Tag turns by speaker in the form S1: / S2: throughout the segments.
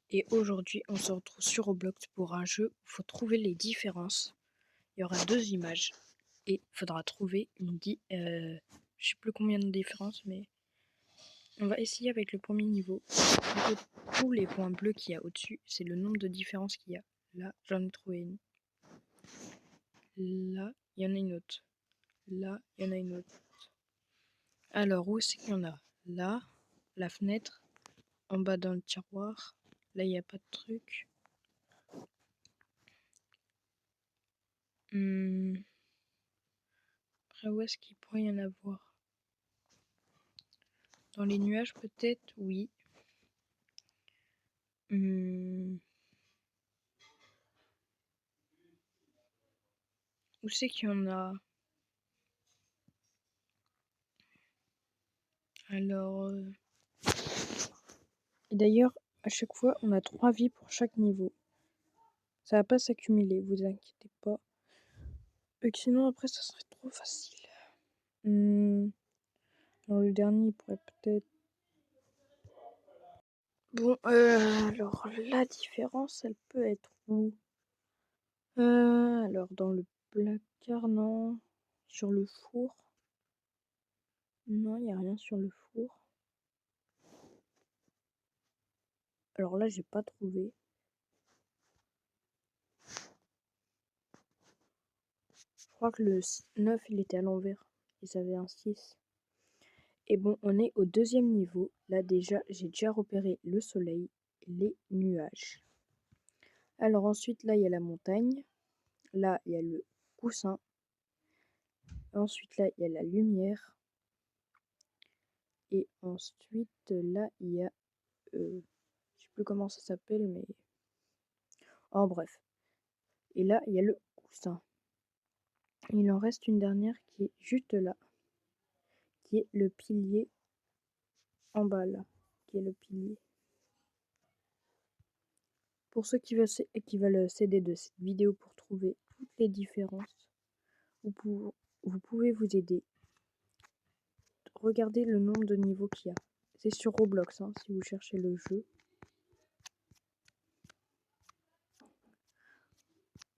S1: Et aujourd'hui, on se retrouve sur Roblox pour un jeu où il faut trouver les différences. Il y aura 2 images et il faudra trouver je sais plus combien de différences, mais on va essayer avec le premier niveau. Donc, tous les points bleus qu'il y a au-dessus, c'est le nombre de différences qu'il y a. Là, j'en ai trouvé une. Là, il y en a une autre. Là, il y en a une autre. Alors, où c'est qu'il y en a? Là, la fenêtre, en bas dans le tiroir. Là, il n'y a pas de truc. Après, où est-ce qu'il pourrait y en avoir? Dans les nuages, peut-être, oui. Où c'est qu'il y en a? Alors... Et d'ailleurs, à chaque fois, on a 3 vies pour chaque niveau. Ça va pas s'accumuler, vous inquiétez pas. Et que sinon, après, ça serait trop facile. Dans le dernier, il pourrait peut-être... Bon, alors la différence, elle peut être où? Alors dans le placard, non. Sur le four. Non, il n'y a rien sur le four. Alors là, j'ai pas trouvé. Je crois que le 9, il était à l'envers. Ils avaient un 6. Et bon, on est au deuxième niveau. Là déjà, j'ai déjà repéré le soleil et les nuages. Alors ensuite, là, il y a la montagne. Là, il y a le coussin. Ensuite, là, il y a la lumière. Et ensuite, là, il y a... je sais plus comment ça s'appelle, mais... En bref. Et là, il y a le coussin. Il en reste une dernière qui est juste là. Qui est le pilier en bas, là. Qui est le pilier. Pour ceux qui veulent s'aider de cette vidéo pour trouver toutes les différences, vous pouvez vous aider. Regardez le nombre de niveaux qu'il y a. C'est sur Roblox, hein, si vous cherchez le jeu.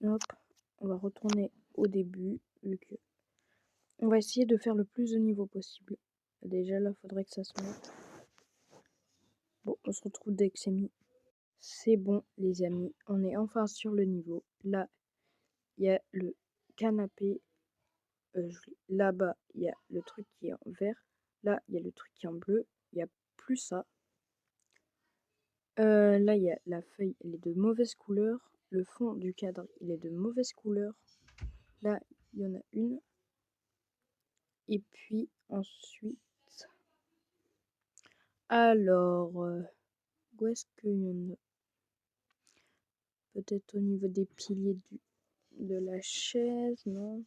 S1: Hop, on va retourner au début, vu que... On va essayer de faire le plus de niveaux possible. Déjà, là, faudrait que ça se mette. Bon, on se retrouve dès que c'est mis. C'est bon, les amis, on est enfin sur le niveau. Là, il y a le canapé. Là-bas, il y a le truc qui est en vert. Là, il y a le truc qui est en bleu. Il n'y a plus ça. Là, il y a la feuille, elle est de mauvaise couleur. Le fond du cadre, il est de mauvaise couleur. Là, il y en a une. Et puis ensuite... Alors, où est-ce qu'il y en a? Peut-être au niveau des piliers de la chaise, non?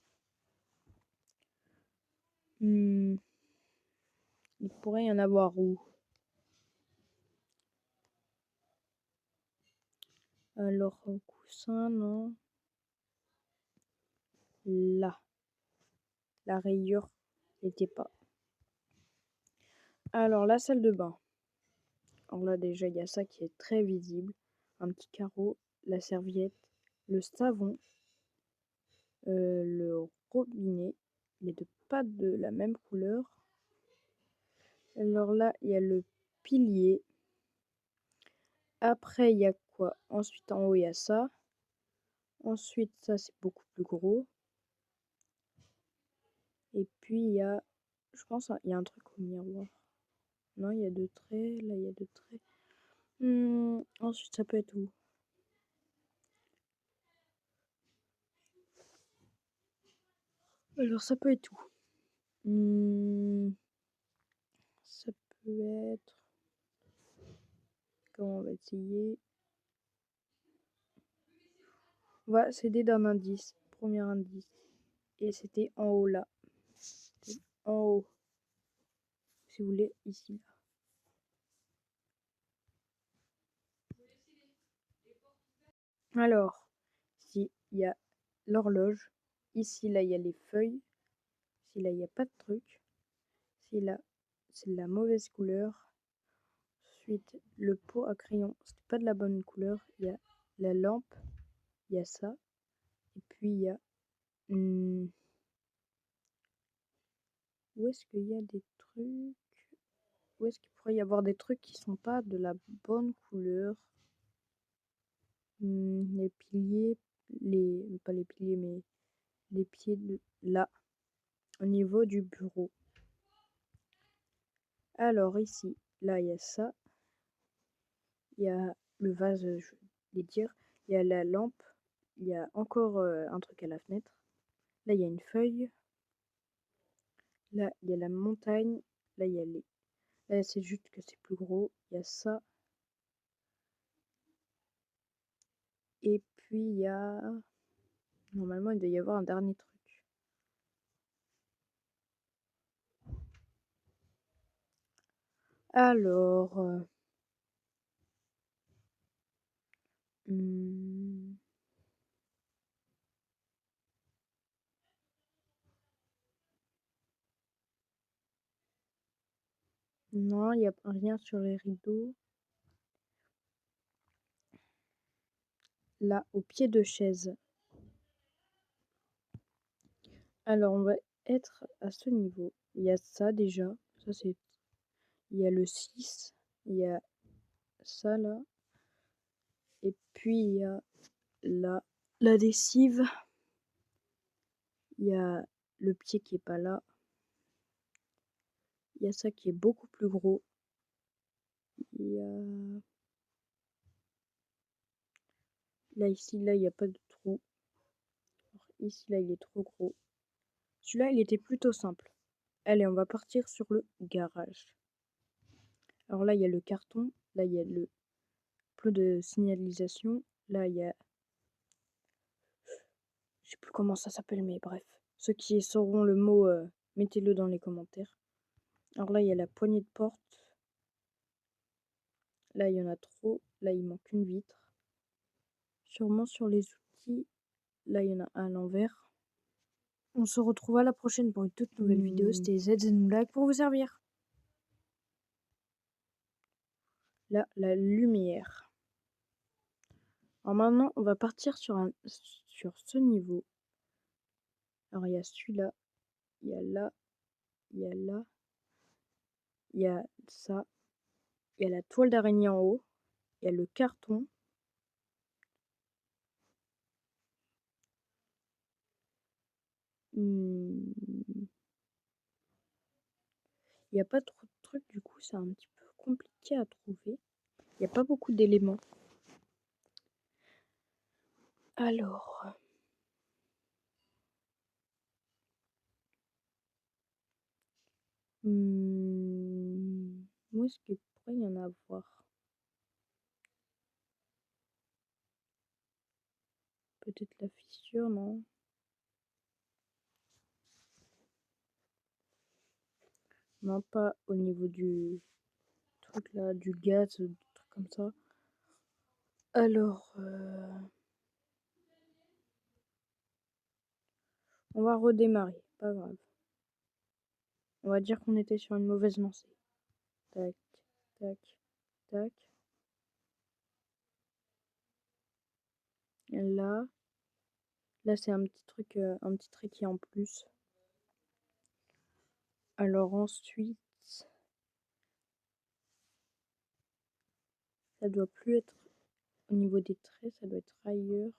S1: Il pourrait y en avoir où? Alors, au coussin, non? Là. La rayure n'était pas. Alors, la salle de bain. Alors là, déjà, il y a ça qui est très visible. Un petit carreau, la serviette, le savon, le robinet. Il est pas de la même couleur. Alors là, il y a le pilier. Après, il y a quoi? Ensuite, en haut, il y a ça. Ensuite, ça, c'est beaucoup plus gros. Et puis, il y a... Je pense il y a un truc au miroir. Non, il y a 2 traits. Là, il y a 2 traits. Ensuite, ça peut être où? Alors, ça peut être où? Ça peut être... Comment on va essayer? On va s'aider d'un indice. Premier indice. Et c'était en haut là. C'était en haut. Si vous voulez, ici. Là. Alors, ici, il y a l'horloge. Ici, là, il y a les feuilles. Ici, là, il n'y a pas de truc. Ici, là, c'est de la mauvaise couleur. Ensuite, le pot à crayon, c'était pas de la bonne couleur. Il y a la lampe, il y a ça. Et puis il y a... où est-ce qu'il y a des trucs? Où est-ce qu'il pourrait y avoir des trucs qui sont pas de la bonne couleur? Les piliers, pas les piliers, mais les pieds là, au niveau du bureau. Alors ici, là, il y a ça. Il y a le vase, je vais dire. Il y a la lampe. Il y a encore un truc à la fenêtre. Là, il y a une feuille. Là, il y a la montagne. Là, il y a les... Là, c'est juste que c'est plus gros. Il y a ça. Et puis, il y a... Normalement, il doit y avoir un dernier truc. Alors... Non, il n'y a rien sur les rideaux. Là, au pied de chaise. Alors, on va être à ce niveau. Il y a ça déjà. Ça, c'est... Il y a le 6. Il y a ça, là. Et puis, il y a là, la lessive. Il y a le pied qui est pas là. Il y a ça qui est beaucoup plus gros. Il y a... Là, ici, là, il n'y a pas de trou. Ici, là, il est trop gros. Celui-là, il était plutôt simple. Allez, on va partir sur le garage. Alors là, il y a le carton. Là, il y a le plot de signalisation. Là, il y a... Je sais plus comment ça s'appelle, mais bref. Ceux qui sauront le mot, mettez-le dans les commentaires. Alors là, il y a la poignée de porte. Là, il y en a trop. Là, il manque une vitre. Sûrement sur les outils. Là, il y en a un à l'envers. On se retrouve à la prochaine pour une toute nouvelle vidéo. C'était ZZMoulak pour vous servir. Là, la lumière. Alors maintenant, on va partir sur ce niveau. Alors, il y a celui-là. Il y a là. Il y a là. Il y a ça. Il y a la toile d'araignée en haut. Il y a le carton. Il n'y a pas trop de trucs, du coup, c'est un petit peu compliqué à trouver. Il n'y a pas beaucoup d'éléments. Alors... où est-ce qu'il pourrait y en avoir? Peut-être la fissure, non? Non, pas au niveau du truc là, du gaz, du truc comme ça. Alors, on va redémarrer, pas grave. On va dire qu'on était sur une mauvaise lancée. Tac, tac, tac. Là c'est un petit truc, un petit trépied en plus. Alors ensuite, ça doit plus être au niveau des traits, ça doit être ailleurs.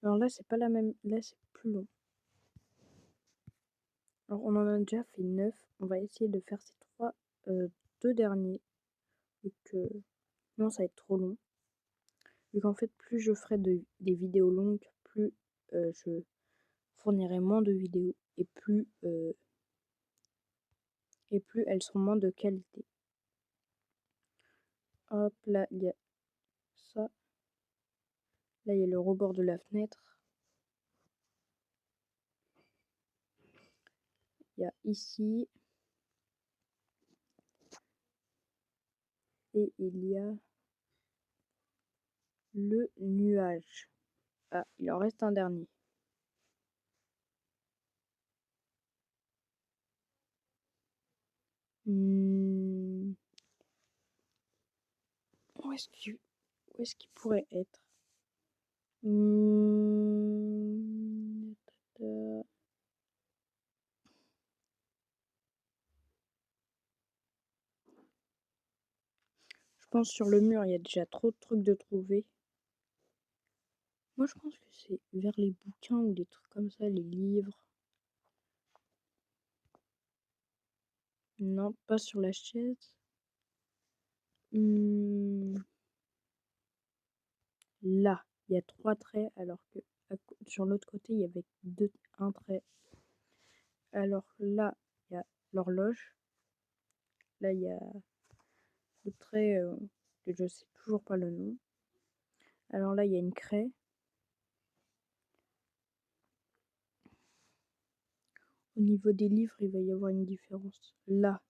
S1: Alors là, c'est pas la même, là c'est plus long. Alors on en a déjà fait 9. On va essayer de faire ces 2 derniers. Vu que non, ça va être trop long. Vu qu'en fait, plus je ferai des vidéos longues, plus je fournirai moins de vidéos et plus elles seront moins de qualité. Hop, là, il y a ça. Là, il y a le rebord de la fenêtre. Il y a ici. Et il y a le nuage. Ah, il en reste un dernier. Mmh. Où est-ce qu'il pourrait être? Mmh. Je pense sur le mur, il y a déjà trop de trucs de trouver. Moi, je pense que c'est vers les bouquins ou des trucs comme ça, les livres. Non, pas sur la chaise. Mmh. Là, il y a 3 traits alors que sur l'autre côté, il y avait un trait. Alors là, il y a l'horloge. Là, il y a le trait que je sais toujours pas le nom. Alors là, il y a une craie. Au niveau des livres, il va y avoir une différence. Là,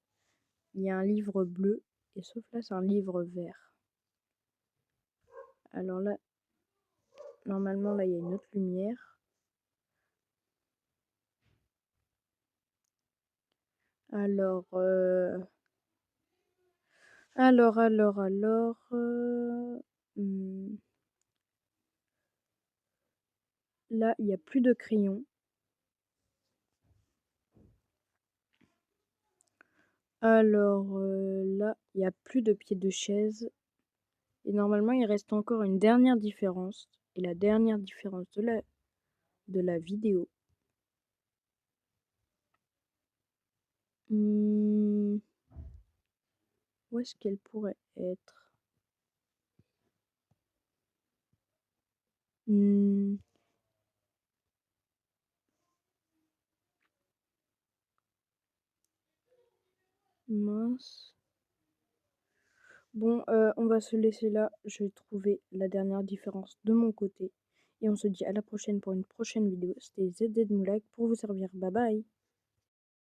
S1: il y a un livre bleu et sauf là, c'est un livre vert. Alors là, normalement, là, il y a une autre lumière. Alors, mmh, là, il y a plus de crayons. Alors, là, il y a plus de pieds de chaise et normalement, il reste encore une dernière différence et la dernière différence de la vidéo. Mmh, où est-ce qu'elle pourrait être? Mmh. Mince. Bon, on va se laisser là. Je vais trouver la dernière différence de mon côté et on se dit à la prochaine pour une prochaine vidéo. C'était ZZ Moulak pour vous servir. Bye bye.